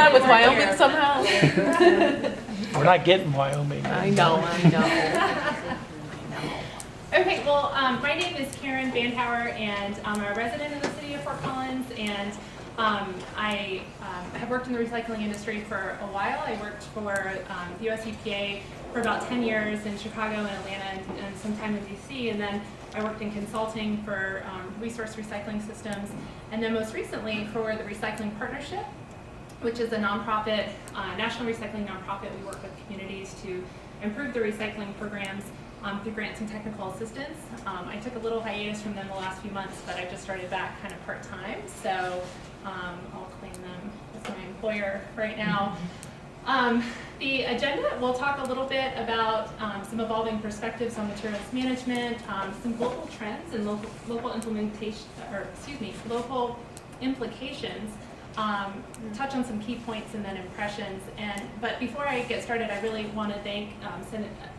that with Wyoming somehow? We're not getting Wyoming. I know. Okay, well, my name is Karen Bandhauer, and I'm a resident of the city of Fort Collins, and I have worked in the recycling industry for a while. I worked for the US EPA for about 10 years in Chicago and Atlanta and some time in DC, and then I worked in consulting for resource recycling systems, and then most recently for the Recycling Partnership, which is a nonprofit, national recycling nonprofit. We work with communities to improve the recycling programs through grants and technical assistance. I took a little hiatus from them the last few months, but I just started back kind of part-time, so I'll claim them as my employer right now. The agenda, we'll talk a little bit about some evolving perspectives on materials management, some global trends and local implementation, or excuse me, local implications, touch on some key points and then impressions. But before I get started, I really want to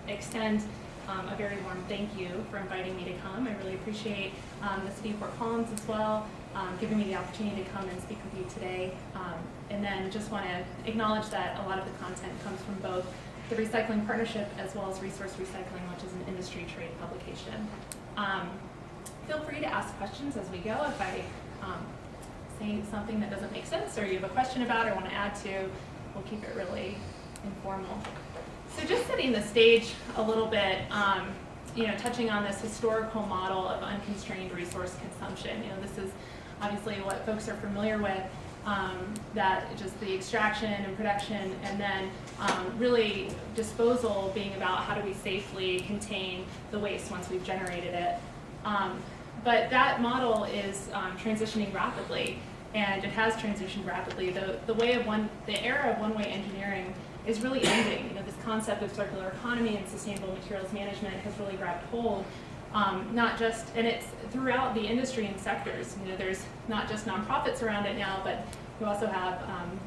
extend a very warm thank you for inviting me to come. I really appreciate the City of Fort Collins as well, giving me the opportunity to come and speak with you today. And then just want to acknowledge that a lot of the content comes from both the Recycling Partnership as well as Resource Recycling, which is an industry trade publication. Feel free to ask questions as we go. If I say something that doesn't make sense or you have a question about or want to add to, we'll keep it really informal. So just setting the stage a little bit, touching on this historical model of unconstrained resource consumption. This is obviously what folks are familiar with, that just the extraction and production, and then really disposal being about how do we safely contain the waste once we've generated it. But that model is transitioning rapidly, and it has transitioned rapidly. The era of one-way engineering is really ending. This concept of circular economy and sustainable materials management has really grabbed hold. And it's throughout the industry and sectors. There's not just nonprofits around it now, but we also have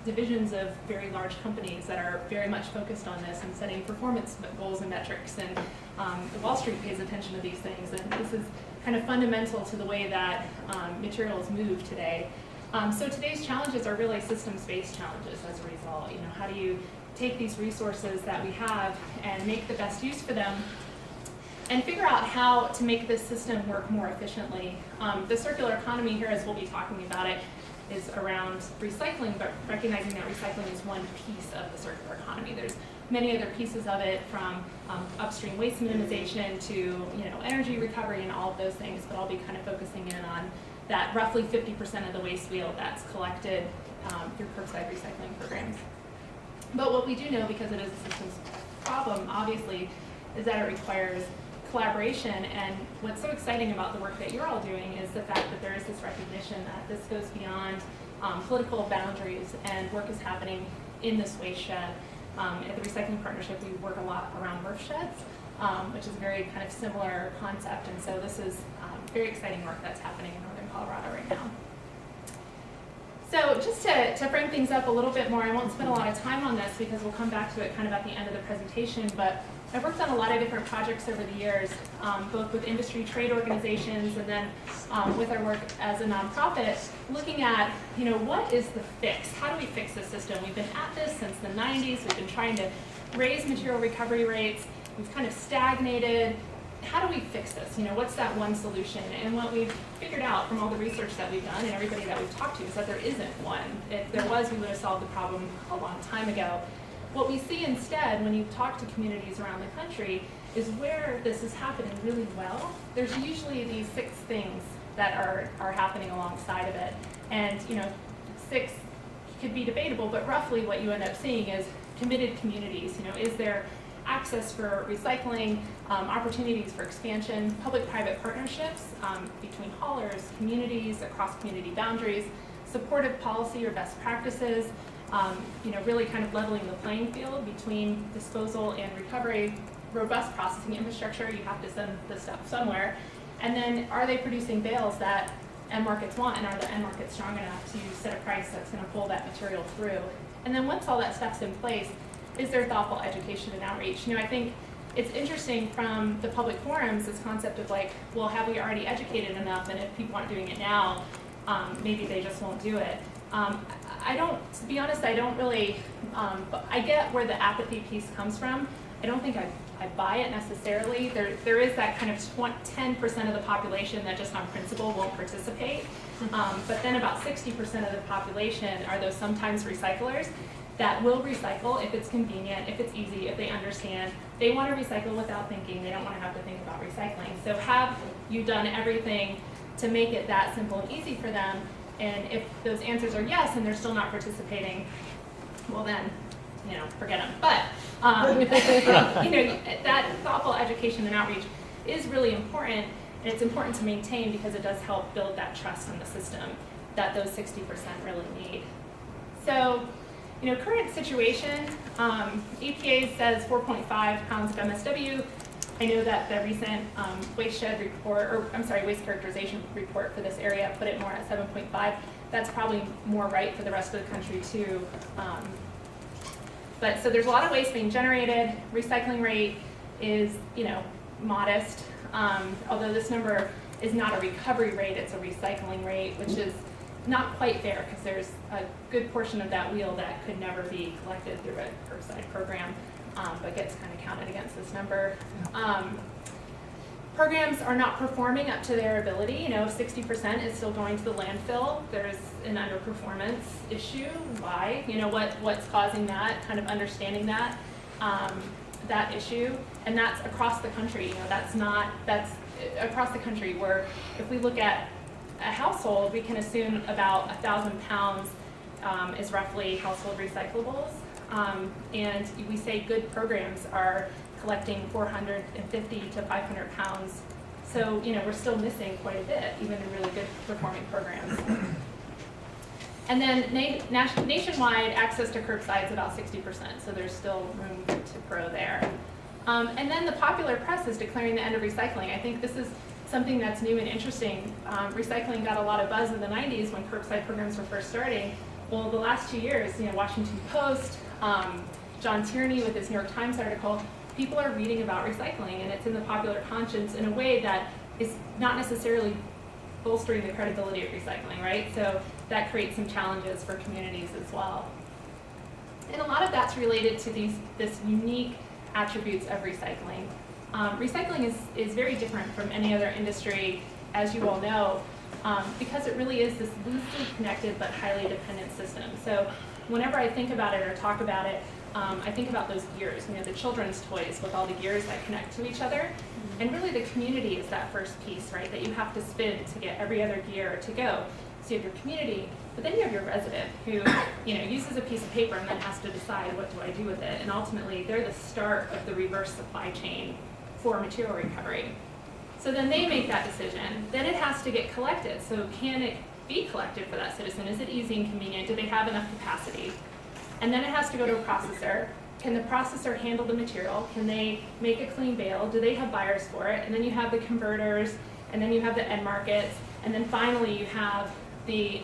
divisions of very large companies that are very much focused on this and setting performance goals and metrics. And the Wall Street pays attention to these things, and this is kind of fundamental to the way that materials move today. So today's challenges are really systems-based challenges as a result. How do you take these resources that we have and make the best use for them and figure out how to make this system work more efficiently. The circular economy here, as we'll be talking about it, is around recycling, but recognizing that recycling is one piece of the circular economy. There's many other pieces of it, from upstream waste minimization to energy recovery and all of those things, but I'll be kind of focusing in on that roughly 50% of the waste wheel that's collected through curbside recycling programs. But what we do know, because it is a systems problem, obviously, is that it requires collaboration. And what's so exciting about the work that you're all doing is the fact that there is this recognition that this goes beyond political boundaries, and work is happening in this waste shed. At the Recycling Partnership, we work a lot around MRF sheds, which is a very kind of similar concept. And so this is very exciting work that's happening in northern Colorado right now. So just to frame things up a little bit more, I won't spend a lot of time on this because we'll come back to it kind of at the end of the presentation, but I've worked on a lot of different projects over the years, both with industry trade organizations and then with our work as a nonprofit, looking at, what is the fix? How do we fix the system? We've been at this since the 90s. We've been trying to raise material recovery rates. We've kind of stagnated. How do we fix this? What's that one solution? And what we've figured out from all the research that we've done and everybody that we've talked to is that there isn't one. If there was, we would have solved the problem a long time ago. What we see instead when you talk to communities around the country is where this is happening really well, there's usually these 6 things that are happening alongside of it. And 6 could be debatable, but roughly what you end up seeing is committed communities. Is there access for recycling, opportunities for expansion, public-private partnerships between haulers, communities, across community boundaries, supportive policy or best practices, really kind of leveling the playing field between disposal and recovery, robust processing infrastructure, you have to send the stuff somewhere, and then are they producing bales that end markets want, and are the end markets strong enough to set a price that's going to pull that material through? And then once all that stuff's in place, is there thoughtful education and outreach? I think it's interesting from the public forums, this concept of like, well, have we already educated enough? And if people aren't doing it now, maybe they just won't do it. to be honest, I don't really, but I get where the apathy piece comes from. I don't think I buy it necessarily. There is that kind of 10% of the population that just on principle won't participate. But then about 60% of the population are those sometimes recyclers that will recycle if it's convenient, if it's easy, if they understand. They want to recycle without thinking. They don't want to have to think about recycling. So have you done everything to make it that simple and easy for them? And if those answers are yes and they're still not participating, well then, forget them. But, that thoughtful education and outreach is really important, and it's important to maintain because it does help build that trust in the system that those 60% really need. So, current situation, EPA says 4.5 pounds of MSW. I know that the recent waste characterization report for this area put it more at 7.5. That's probably more right for the rest of the country too. But so there's a lot of waste being generated. Recycling rate is, modest. Although this number is not a recovery rate, it's a recycling rate, which is not quite fair because there's a good portion of that wheel that could never be collected through a curbside program, but gets kind of counted against this number. Programs are not performing up to their ability. If 60% is still going to the landfill, there's an underperformance issue. Why? What's causing that? Kind of understanding that issue, and that's across the country. That's across the country. Where if we look at a household, we can assume about 1,000 pounds is roughly household recyclables, and we say good programs are collecting 450 to 500 pounds. So, we're still missing quite a bit, even in really good performing programs. And then nationwide access to curbside is about 60%, so there's still room to grow there. And then the popular press is declaring the end of recycling. I think this is something that's new and interesting. Recycling got a lot of buzz in the 90s when curbside programs were first starting. Well, the last 2 years, Washington Post, John Tierney with his New York Times article, people are reading about recycling, and it's in the popular conscience in a way that is not necessarily bolstering the credibility of recycling, right? So that creates some challenges for communities as well. And a lot of that's related to this unique attributes of recycling. Recycling is very different from any other industry, as you all know, because it really is this loosely connected but highly dependent system. So whenever I think about it or talk about it, I think about those gears, the children's toys with all the gears that connect to each other. And really the community is that first piece, right, that you have to spin to get every other gear to go. So you have your community, but then you have your resident who uses a piece of paper and then has to decide, what do I do with it? And ultimately they're the start of the reverse supply chain for material recovery. So then they make that decision. Then it has to get collected. So can it be collected for that citizen? Is it easy and convenient? Do they have enough capacity? And then it has to go to a processor. Can the processor handle the material? Can they make a clean bale? Do they have buyers for it? And then you have the converters, and then you have the end markets, and then finally you have the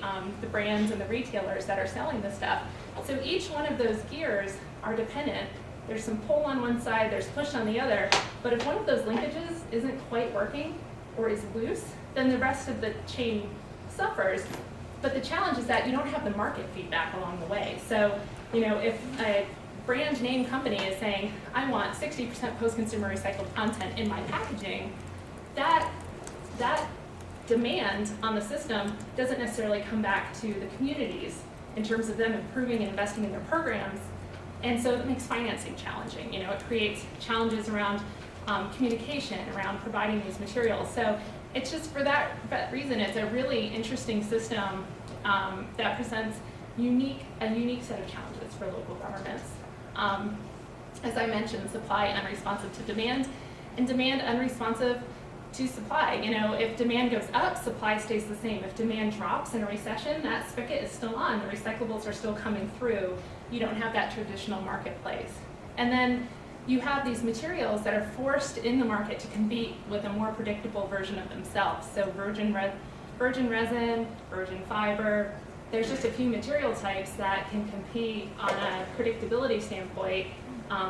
brands and the retailers that are selling this stuff. So each one of those gears are dependent. There's some pull on one side, there's push on the other, but if one of those linkages isn't quite working or is loose, then the rest of the chain suffers. But the challenge is that you don't have the market feedback along the way. So, if a brand name company is saying, I want 60% post-consumer recycled content in my packaging, that demand on the system doesn't necessarily come back to the communities in terms of them improving and investing in their programs. And so it makes financing challenging. It creates challenges around communication, around providing these materials. So it's just for that reason, it's a really interesting system that presents a unique set of challenges for local governments. As I mentioned, supply unresponsive to demand, and demand unresponsive to supply. If demand goes up, supply stays the same. If demand drops in a recession, that spigot is still on. The recyclables are still coming through. You don't have that traditional marketplace. And then you have these materials that are forced in the market to compete with a more predictable version of themselves. So virgin resin, virgin fiber. There's just a few material types that can compete on a predictability standpoint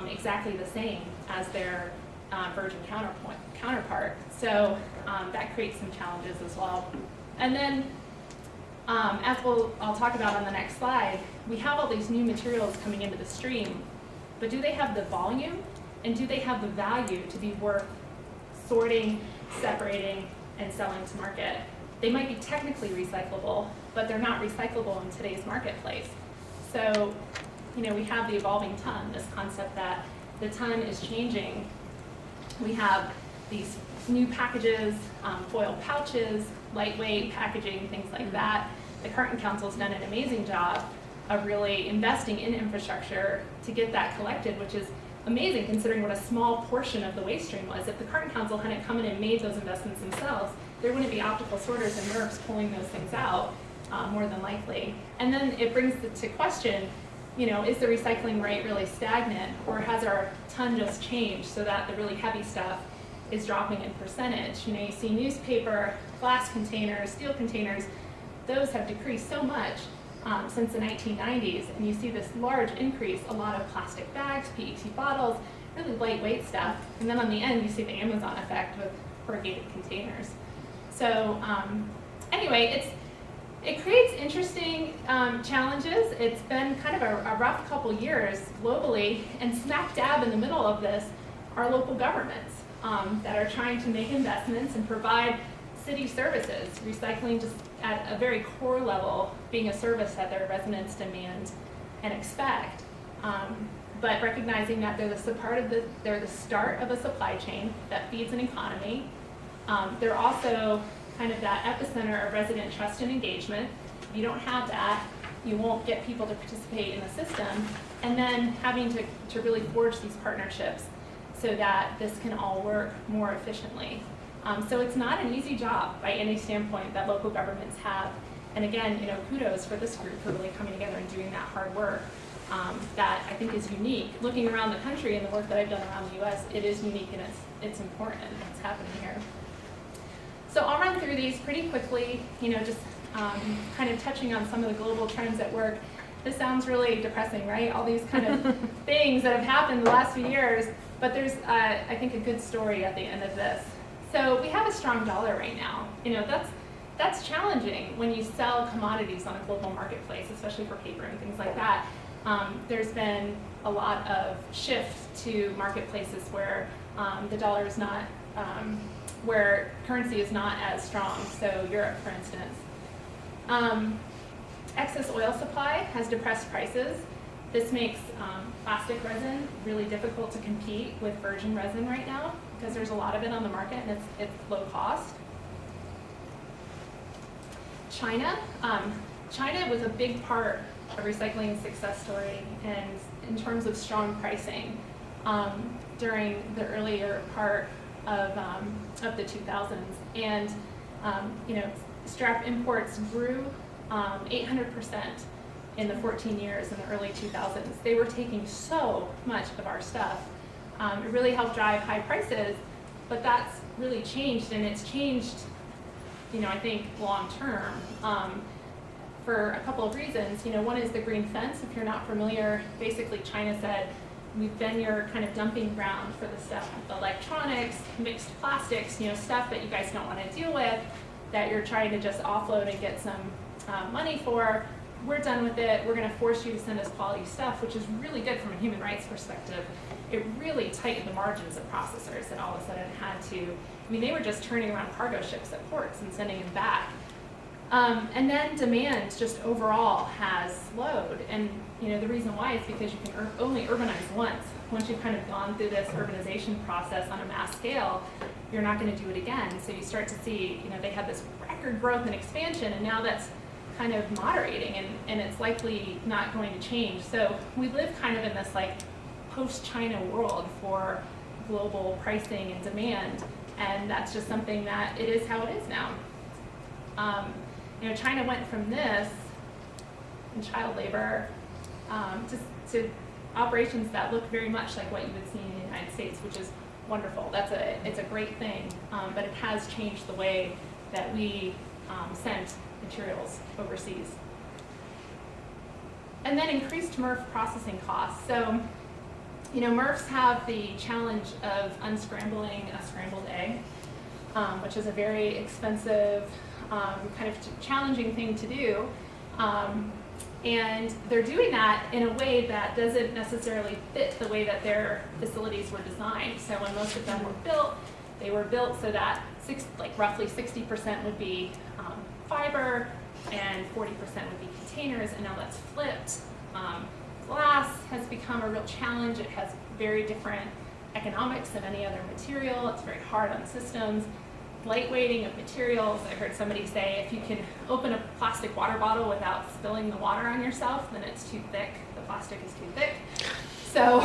exactly the same as their virgin counterpart. So that creates some challenges as well. And then I'll talk about on the next slide, we have all these new materials coming into the stream, but do they have the volume and do they have the value to be worth sorting, separating, and selling to market? They might be technically recyclable, but they're not recyclable in today's marketplace. So, we have the evolving ton, this concept that the ton is changing. We have these new packages, foil pouches, lightweight packaging, things like that. The Carton Council's done an amazing job of really investing in infrastructure to get that collected, which is amazing considering what a small portion of the waste stream was. If the Carton Council hadn't come in and made those investments themselves, there wouldn't be optical sorters and MRFs pulling those things out, more than likely. And then it brings to question, is the recycling rate really stagnant, or has our ton just changed so that the really heavy stuff is dropping in percentage? You see newspaper, glass containers, steel containers, those have decreased so much since the 1990s, and you see this large increase, a lot of plastic bags, PET bottles, really lightweight stuff, and then on the end you see the Amazon effect with corrugated containers. So anyway, it creates interesting challenges. It's been kind of a rough couple years globally, and smack dab in the middle of this are local governments that are trying to make investments and provide city services, recycling just at a very core level being a service that their residents demand and expect. But recognizing that they're the start of a supply chain that feeds an economy. They're also kind of that epicenter of resident trust and engagement. If you don't have that, you won't get people to participate in the system. And then having to really forge these partnerships so that this can all work more efficiently. So it's not an easy job by any standpoint that local governments have. And again, kudos for this group for really coming together and doing that hard work that I think is unique. Looking around the country and the work that I've done around the US, it is unique and it's important what's happening here. So I'll run through these pretty quickly, just kind of touching on some of the global trends at work. This sounds really depressing, right? All these kind of things that have happened the last few years, but there's, I think, a good story at the end of this. So we have a strong dollar right now. That's challenging when you sell commodities on a global marketplace, especially for paper and things like that. There's been a lot of shift to marketplaces where the dollar is not, where currency is not as strong. So Europe, for instance. Excess oil supply has depressed prices. This makes plastic resin really difficult to compete with virgin resin right now because there's a lot of it on the market and it's low cost. China was a big part of recycling's success story, and in terms of strong pricing during the earlier part of the 2000s, and strap imports grew 800% in the 14 years in the early 2000s. They were taking so much of our stuff. It really helped drive high prices, but that's really changed, and it's changed, I think, long term for a couple of reasons. One is the green fence. If you're not familiar, basically China said, we've been your kind of dumping ground for the stuff, electronics, mixed plastics, stuff that you guys don't want to deal with, that you're trying to just offload and get some money for. We're done with it. We're going to force you to send us quality stuff, which is really good from a human rights perspective. It really tightened the margins of processors that all of a sudden had to, they were just turning around cargo ships at ports and sending them back. And then demand just overall has slowed. And the reason why is because you can only urbanize once. Once you've kind of gone through this urbanization process on a mass scale, you're not going to do it again. So you start to see, they had this record growth and expansion, and now that's kind of moderating, and it's likely not going to change. So we live kind of in this post-China world for global pricing and demand, and that's just something that it is how it is now. China went from this and child labor to operations that look very much like what you would see in the United States, which is wonderful. It's a great thing, but it has changed the way that we send materials overseas. And then increased MRF processing costs. So, MRFs have the challenge of unscrambling a scrambled egg. which is a very expensive, kind of challenging thing to do. And they're doing that in a way that doesn't necessarily fit the way that their facilities were designed. So when most of them were built, they were built so that roughly 60% would be fiber and 40% would be containers, and now that's flipped. Glass has become a real challenge. It has very different economics than any other material. It's very hard on systems. Lightweighting of materials. I heard somebody say if you can open a plastic water bottle without spilling the water on yourself, then it's too thick. The plastic is too thick. So,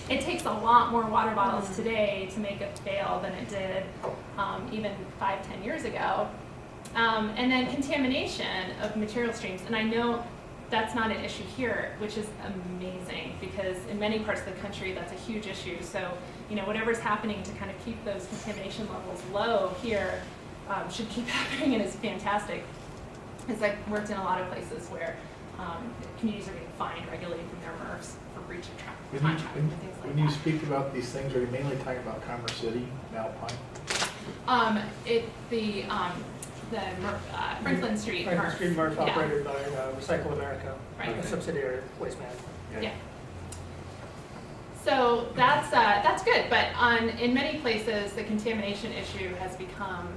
it takes a lot more water bottles today to make it fail than it did even 5-10 years ago. And then contamination of material streams. And I know that's not an issue here, which is amazing because in many parts of the country that's a huge issue. So, whatever's happening to kind of keep those contamination levels low here should keep happening, and is fantastic. Because I've worked in a lot of places where communities are getting fined regularly from their MRFs for breach of contract and things like that. When you speak about these things, are you mainly talking about Commerce City, Alpine? Franklin Street Franklin MRF. Street MRF Yeah. operated by Recycle America, Right. a subsidiary of Waste Management. Yeah. So that's good, but in many places the contamination issue has become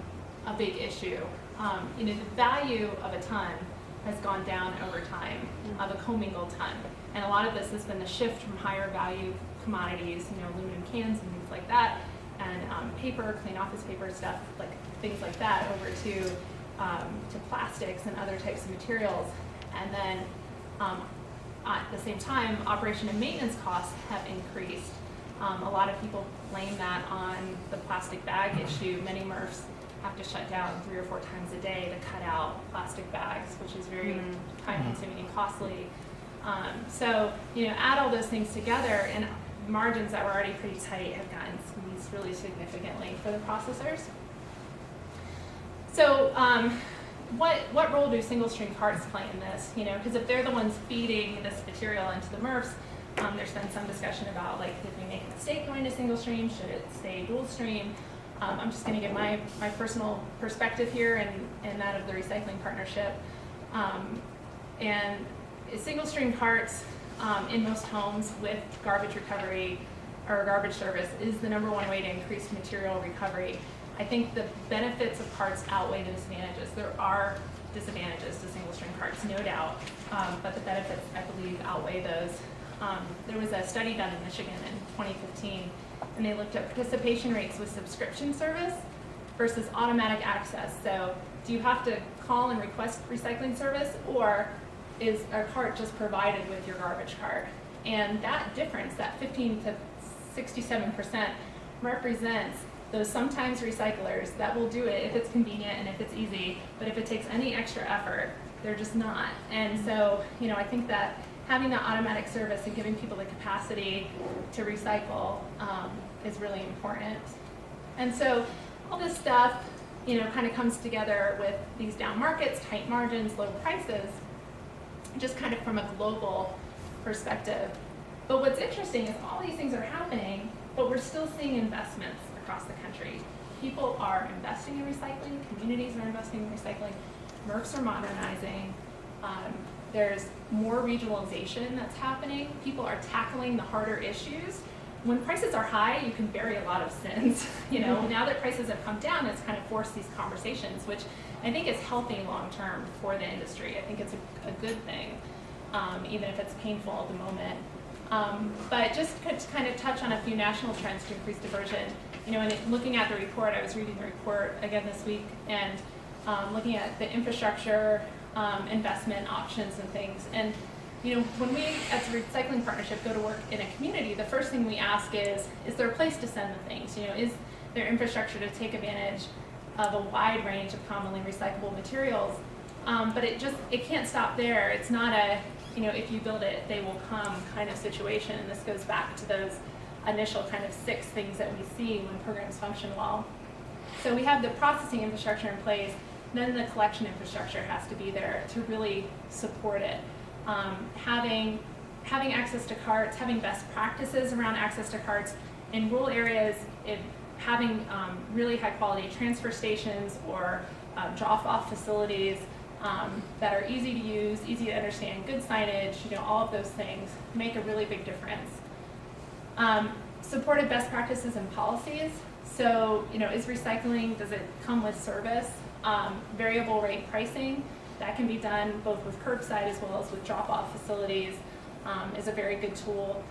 a big issue. The value of a ton has gone down over time, of a commingled ton, and a lot of this has been the shift from higher value commodities, aluminum cans and things like that, and paper, clean office paper stuff, like things like that, over to plastics and other types of materials, and then at the same time, operation and maintenance costs have increased. A lot of people blame that on the plastic bag issue. Many MRFs have to shut down 3 or 4 times a day to cut out plastic bags, which is very time-consuming and costly. So, add all those things together, and margins that were already pretty tight have gotten squeezed really significantly for the processors. So, what role do single-stream carts play in this? Because if they're the ones feeding this material into the MRFs, there's been some discussion about, did we make a mistake going to single-stream? Should it stay dual-stream? I'm just going to give my personal perspective here and that of the recycling partnership. And single-stream carts in most homes with garbage recovery or garbage service is the #1 way to increase material recovery. I think the benefits of carts outweigh the disadvantages. There are disadvantages to single-stream carts, no doubt, but the benefits, I believe, outweigh those. There was a study done in Michigan in 2015, and they looked at participation rates with subscription service versus automatic access. So do you have to call and request recycling service, or is a cart just provided with your garbage cart? And that difference, that 15 to 67%, represents those sometimes recyclers that will do it if it's convenient and if it's easy, but if it takes any extra effort, they're just not. And so, I think that having that automatic service and giving people the capacity to recycle is really important. And so all this stuff, kind of comes together with these down markets, tight margins, low prices, just kind of from a global perspective. But what's interesting is all these things are happening, but we're still seeing investments across the country. People are investing in recycling, communities are investing in recycling, MRFs are modernizing, there's more regionalization that's happening, people are tackling the harder issues. When prices are high, you can bury a lot of sins. Now that prices have come down, it's kind of forced these conversations, which I think is healthy long-term for the industry. I think it's a good thing, even if it's painful at the moment. But just to kind of touch on a few national trends to increase diversion, and looking at the report, I was reading the report again this week, and looking at the infrastructure investment options and things. And when we, as a recycling partnership, go to work in a community, the first thing we ask is there a place to send the things? Is there infrastructure to take advantage of a wide range of commonly recyclable materials? But it can't stop there. It's not a, if you build it, they will come kind of situation. And this goes back to those initial kind of 6 things that we see when programs function well. So we have the processing infrastructure in place, then the collection infrastructure has to be there to really support it. Having access to carts, having best practices around access to carts in rural areas, having really high quality transfer stations or drop-off facilities that are easy to use, easy to understand, good signage, all of those things make a really big difference. Supported best practices and policies. So, is recycling, does it come with service? Variable rate pricing, that can be done both with curbside as well as with drop-off facilities, is a very good tool.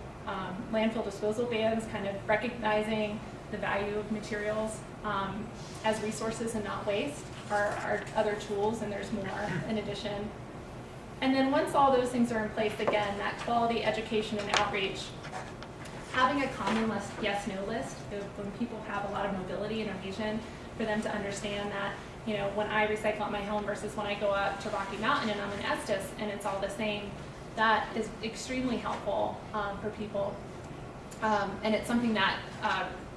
Landfill disposal bans, kind of recognizing the value of materials as resources and not waste are other tools, and there's more in addition. And then once all those things are in place, again, that quality education and outreach, having a common list, yes-no list, when people have a lot of mobility in a region, for them to understand that, when I recycle at my home versus when I go up to Rocky Mountain and I'm in Estes and it's all the same, that is extremely helpful for people. And it's something that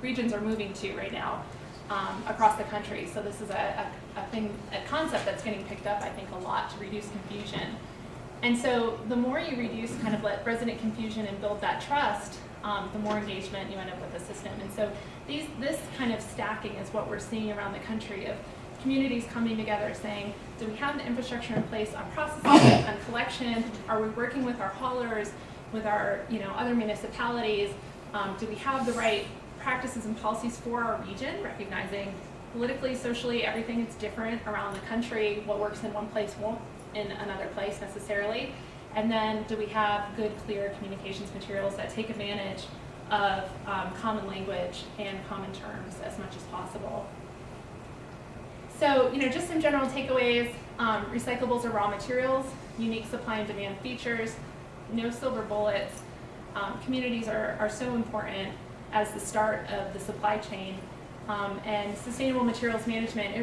regions are moving to right now across the country. So this is a concept that's getting picked up, I think, a lot to reduce confusion. And so the more you reduce kind of resident confusion and build that trust, the more engagement you end up with the system. And so this kind of stacking is what we're seeing around the country of communities coming together saying, do we have the infrastructure in place on processing, on collection? Are we working with our haulers, with our other municipalities? Do we have the right practices and policies for our region, recognizing politically, socially, everything is different around the country. What works in one place won't in another place necessarily. And then do we have good, clear communications materials that take advantage of common language and common terms as much as possible? So, just some general takeaways. Recyclables are raw materials, unique supply and demand features, no silver bullets. Communities are so important as the start of the supply chain. And sustainable materials management,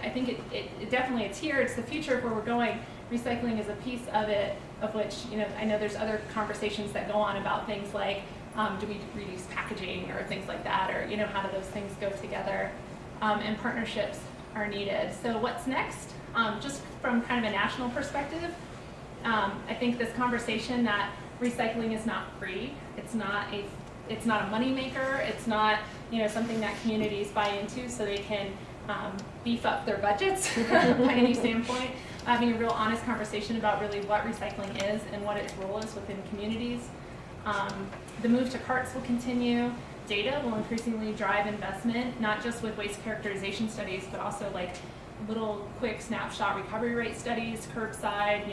I think it definitely, it's here, it's the future of where we're going. Recycling is a piece of it, of which, I know there's other conversations that go on about things like, do we reduce packaging or things like that, or, how do those things go together? And partnerships are needed. So what's next? Just from kind of a national perspective, I think this conversation that recycling is not free, it's not a money maker, it's not something that communities buy into so they can beef up their budgets by any standpoint. Having a real honest conversation about really what recycling is and what its role is within communities. The move to carts will continue. Data will increasingly drive investment, not just with waste characterization studies, but also like little quick snapshot recovery rate studies, curbside,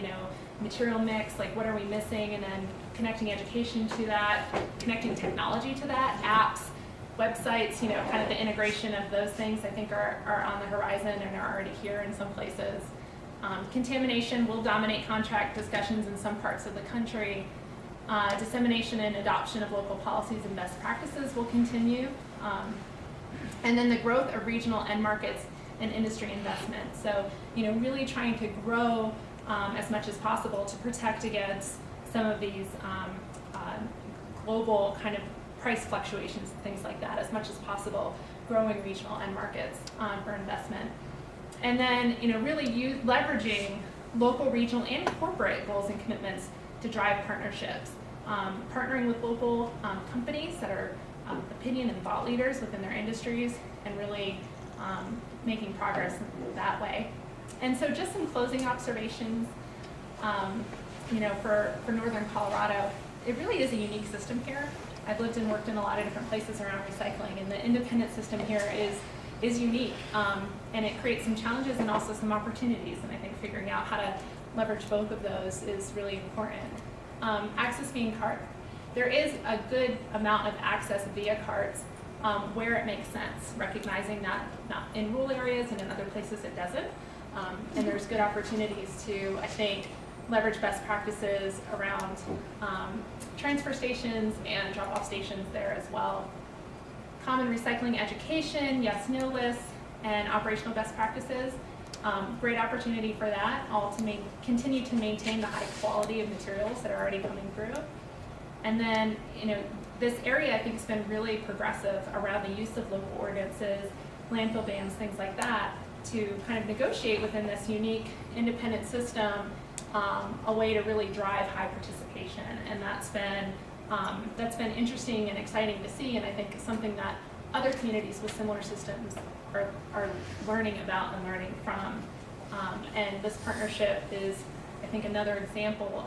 material mix, like what are we missing, and then connecting education to that, connecting technology to that, apps, websites, kind of the integration of those things I think are on the horizon and are already here in some places. Contamination will dominate contract discussions in some parts of the country. Dissemination and adoption of local policies and best practices will continue. And then the growth of regional end markets and industry investment. So, really trying to grow as much as possible to protect against some of these global kind of price fluctuations and things like that as much as possible, growing regional end markets for investment. And then, really leveraging local, regional, and corporate goals and commitments to drive partnerships. Partnering with local companies that are opinion and thought leaders within their industries and really making progress that way. And so just some closing observations, for Northern Colorado, it really is a unique system here. I've lived and worked in a lot of different places around recycling, and the independent system here is unique, and it creates some challenges and also some opportunities, and I think figuring out how to leverage both of those is really important. Access being cart. There is a good amount of access via carts where it makes sense, recognizing that not in rural areas and in other places it doesn't. And there's good opportunities to, I think, leverage best practices around transfer stations and drop-off stations there as well. Common recycling education, yes/no lists, and operational best practices. Great opportunity for that, all to continue to maintain the high quality of materials that are already coming through. And then, this area I think has been really progressive around the use of local ordinances, landfill bans, things like that, to kind of negotiate within this unique independent system a way to really drive high participation. And that's been interesting and exciting to see, and I think something that other communities with similar systems are learning about and learning from. And this partnership is, I think, another example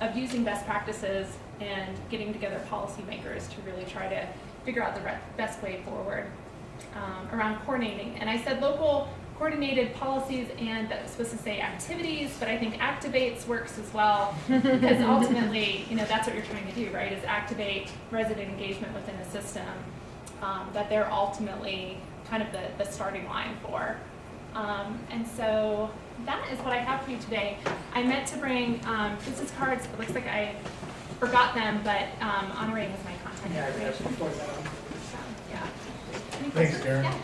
of using best practices and getting together policymakers to really try to figure out the best way forward around coordinating. And I said local coordinated policies, and that was supposed to say activities, but I think activates works as well, because ultimately, that's what you're trying to do, right, is activate resident engagement within a system that they're ultimately kind of the starting line for. And so that is what I have for you today. I meant to bring business cards. It looks like I forgot them, but honoring with my contact Yeah, I information. have to point that out. Yeah. Any Thanks, questions? Karen. Yeah.